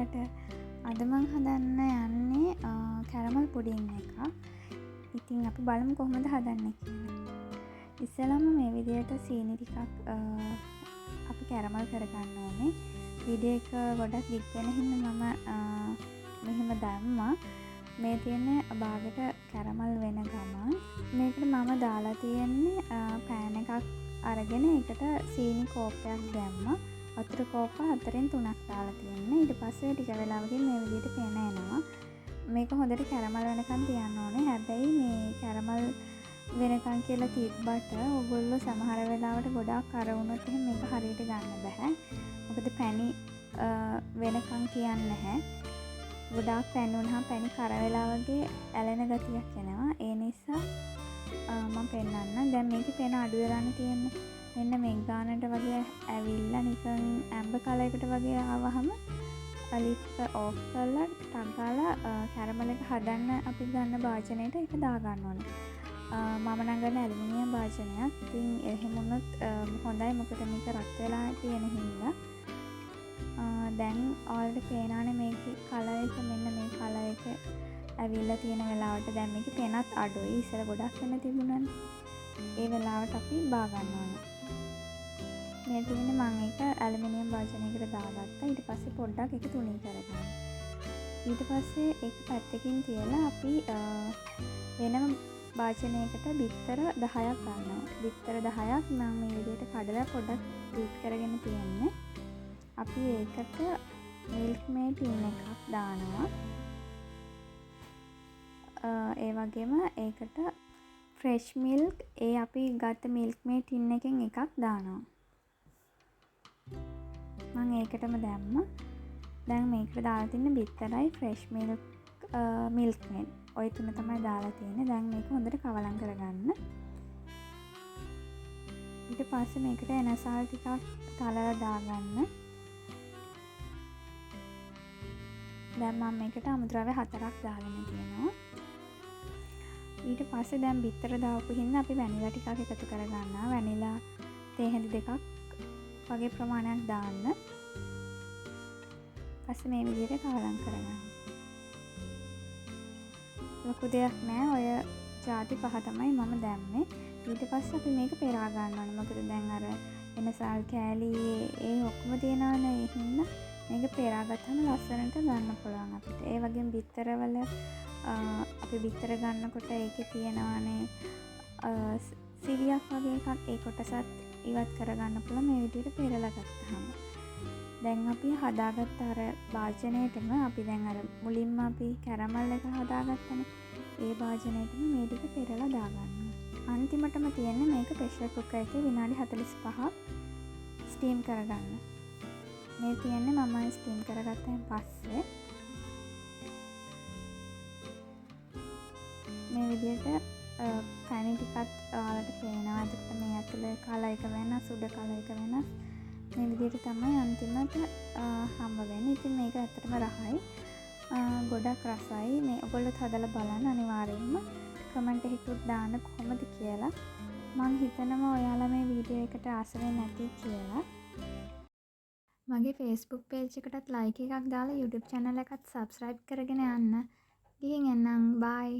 ඔයාලට අද මං හදන්න යන්නේ කැරමල් පුඩින් එකක්. ඉතින් අපි බලමු කොහොමද හදන්නේ කියලා. ඉස්සෙල්ලාම මේ විදිහට සීනි ටිකක් අපි කැරමල් කරගන්න ඕනේ. වීඩියෝ එක ගොඩක් දික් වෙන හින්දා මම මෙහෙම දැම්මා. මේ තියෙන බාගෙට කැරමල් වෙන ගමන් මේකට මම දාලා තියෙන්නේ පෑන් එකක් අරගෙන ඒකට සීනි කෝප්පයක් දැම්මා. වතුර කෝප්ප 4න් 3ක් දාලා තියෙන්නේ. ඊට පස්සේ ටික වෙලාවකින් මේ විදිහට පේන එනවා. මේක හොඳට කැරමල් වෙනකන් තියන්න ඕනේ. හැබැයි මේ කැරමල් වෙනකන් කියලා තිබ්බට ඔයගොල්ලෝ සමහර වෙලාවට ගොඩාක් කර වුණොත් එහෙනම් මේක හරියට ගන්න බෑ. මොකද පැණි වෙනකන් තියන්නේ නැහැ. ගොඩාක් පැණි වුණාම පැණි කර වෙලා වගේ ඇලෙන ගතියක් එනවා. ඒ නිසා මම පෙන්නන්න. දැන් මේකේ පෙන අඩු වෙලානේ තියෙන්නේ. මෙන්න මේ ගානට වගේ ඇවිල්ලා නිකන් ඇම්බර් කලර් එකට වගේ ආවහම ලිප් ඔෆ් කරලා ටක් ගාලා කැරමල් එක හදන්න අපි ගන්න භාජනයට ඒක දා ගන්න ඕනේ. මම නම් ගන්න ඇලුමිනියම් භාජනයක්. ඉතින් එහෙම වුණොත් හොඳයි. මොකද මේක රත් වෙලා තියෙන හින්දා. දැන් ඔයාලට පේනවානේ මේකේ කලර් එක මෙන්න මේ කලර් එක ඇවිල්ලා තියෙන වෙලාවට දැන් මේකේ පෙනත් අඩුයි. ඉස්සර ගොඩක් වෙන තිබුණානේ. ඒ වෙලාවට අපි බා ගන්න ඕනේ. මේ තියෙන්නේ මම ඒක ඇලුමිනියම් භාජනයකට දාගත්තා. ඊට පස්සේ පොඩ්ඩක් ඒක තුනී කරගන්න. ඊට පස්සේ ඒක පැත්තකින් තියලා අපි වෙනම භාජනයකට බිත්තර 10ක් ගන්නවා. බිත්තර 10ක් මම මේ විදිහට කඩලා පොඩ්ඩක් බීට් කරගෙන තියන්නේ. අපි ඒකට මිල්ක් මේඩ් ටින් එකක් දානවා. ඒ වගේම ඒකට ෆ්‍රෙෂ් මිල්ක් අපි ගත්ත මිල්ක් මේඩ් ටින් එකෙන් එකක් දානවා. මම ඒකටම දැම්මා. දැන් මේකට දාලා තින්නේ බිත්තරයි ෆ්‍රෙෂ් මිල්ක් මිල්ක් මේඩ්. ඔය තුන තමයි දාලා තියෙන්නේ. දැන් මේක හොඳට කවලම් කරගන්න. ඊට පස්සේ මේකට එනසාල් ටිකක් තලලා දාගන්න. දැන් මම මේකට අමුද්‍රව්‍ය 4ක් දාගෙන තියෙනවා. ඊට පස්සේ දැන් බිත්තර දාපු හින්දා අපි වැනිලා ටිකක් එකතු කරගන්නවා. වැනිලා තේ හැඳි දෙකක් වගේ ප්‍රමාණයක් දාන්න. පස්සේ මේ විදිහට කවලම් කරගන්න. ලොකු දෙයක් නෑ. ඔය ಜಾති පහ තමයි මම දැම්මේ. ඊට පස්සේ අපි මේක පෙරා ගන්න ඕනේ. මොකද දැන් අර එනසල් කෑලි ඒ ඔක්කොම තියනවානේ. ඒ හින්දා මේක පෙරා ගත්තම ලස්සනට ගන්න පුළුවන් අපිට. ඒ වගේම බිත්තරවල අපි බිත්තර ගන්නකොට ඒකේ තියනවානේ සිවියක් වගේ එකක්. ඒ කොටසත් ඉවත් කරගන්න පුළුවන් මේ විදිහට පෙරලා ගත්තාම. දැන් අපි හදාගත්ත අර භාජනයේටම අපි දැන් අර මුලින්ම අපි කැරමල් එක හදාගත්තනේ. ඒ භාජනයේටම මේ ටික පෙරලා දාගන්නවා. අන්තිමටම තියෙන්නේ මේක ප්‍රෙෂර් කුකර් එකේ විනාඩි 45ක් ස්ටීම් කරගන්න. මේ තියෙන්නේ මම ස්ටීම් කරගත්තන් පස්සේ මේ විදිහට පැණි ටිකත් ඔයාලට පේනවා. එතකොට මේ ඇතුලේ කලර් එක වෙනස්, උඩ කලර් එක වෙනස්. මේ විදිහට තමයි අන්තිමට හම්බ වෙන්නේ. ඉතින් මේක ඇත්තටම රහයි. ගොඩක් රසයි. මේ ඔයගොල්ලොත් හදලා බලන්න අනිවාර්යයෙන්ම. කමෙන්ට් එකකුත් දාන්න කොහොමද කියලා. මම හිතනවා ඔයාලා මේ වීඩියෝ එකට ආස වෙන්නේ නැති කියලා. මගේ Facebook page එකටත් like එකක් දාලා YouTube channel එකත් subscribe කරගෙන යන්න. ගිහින් එන්නම්. bye.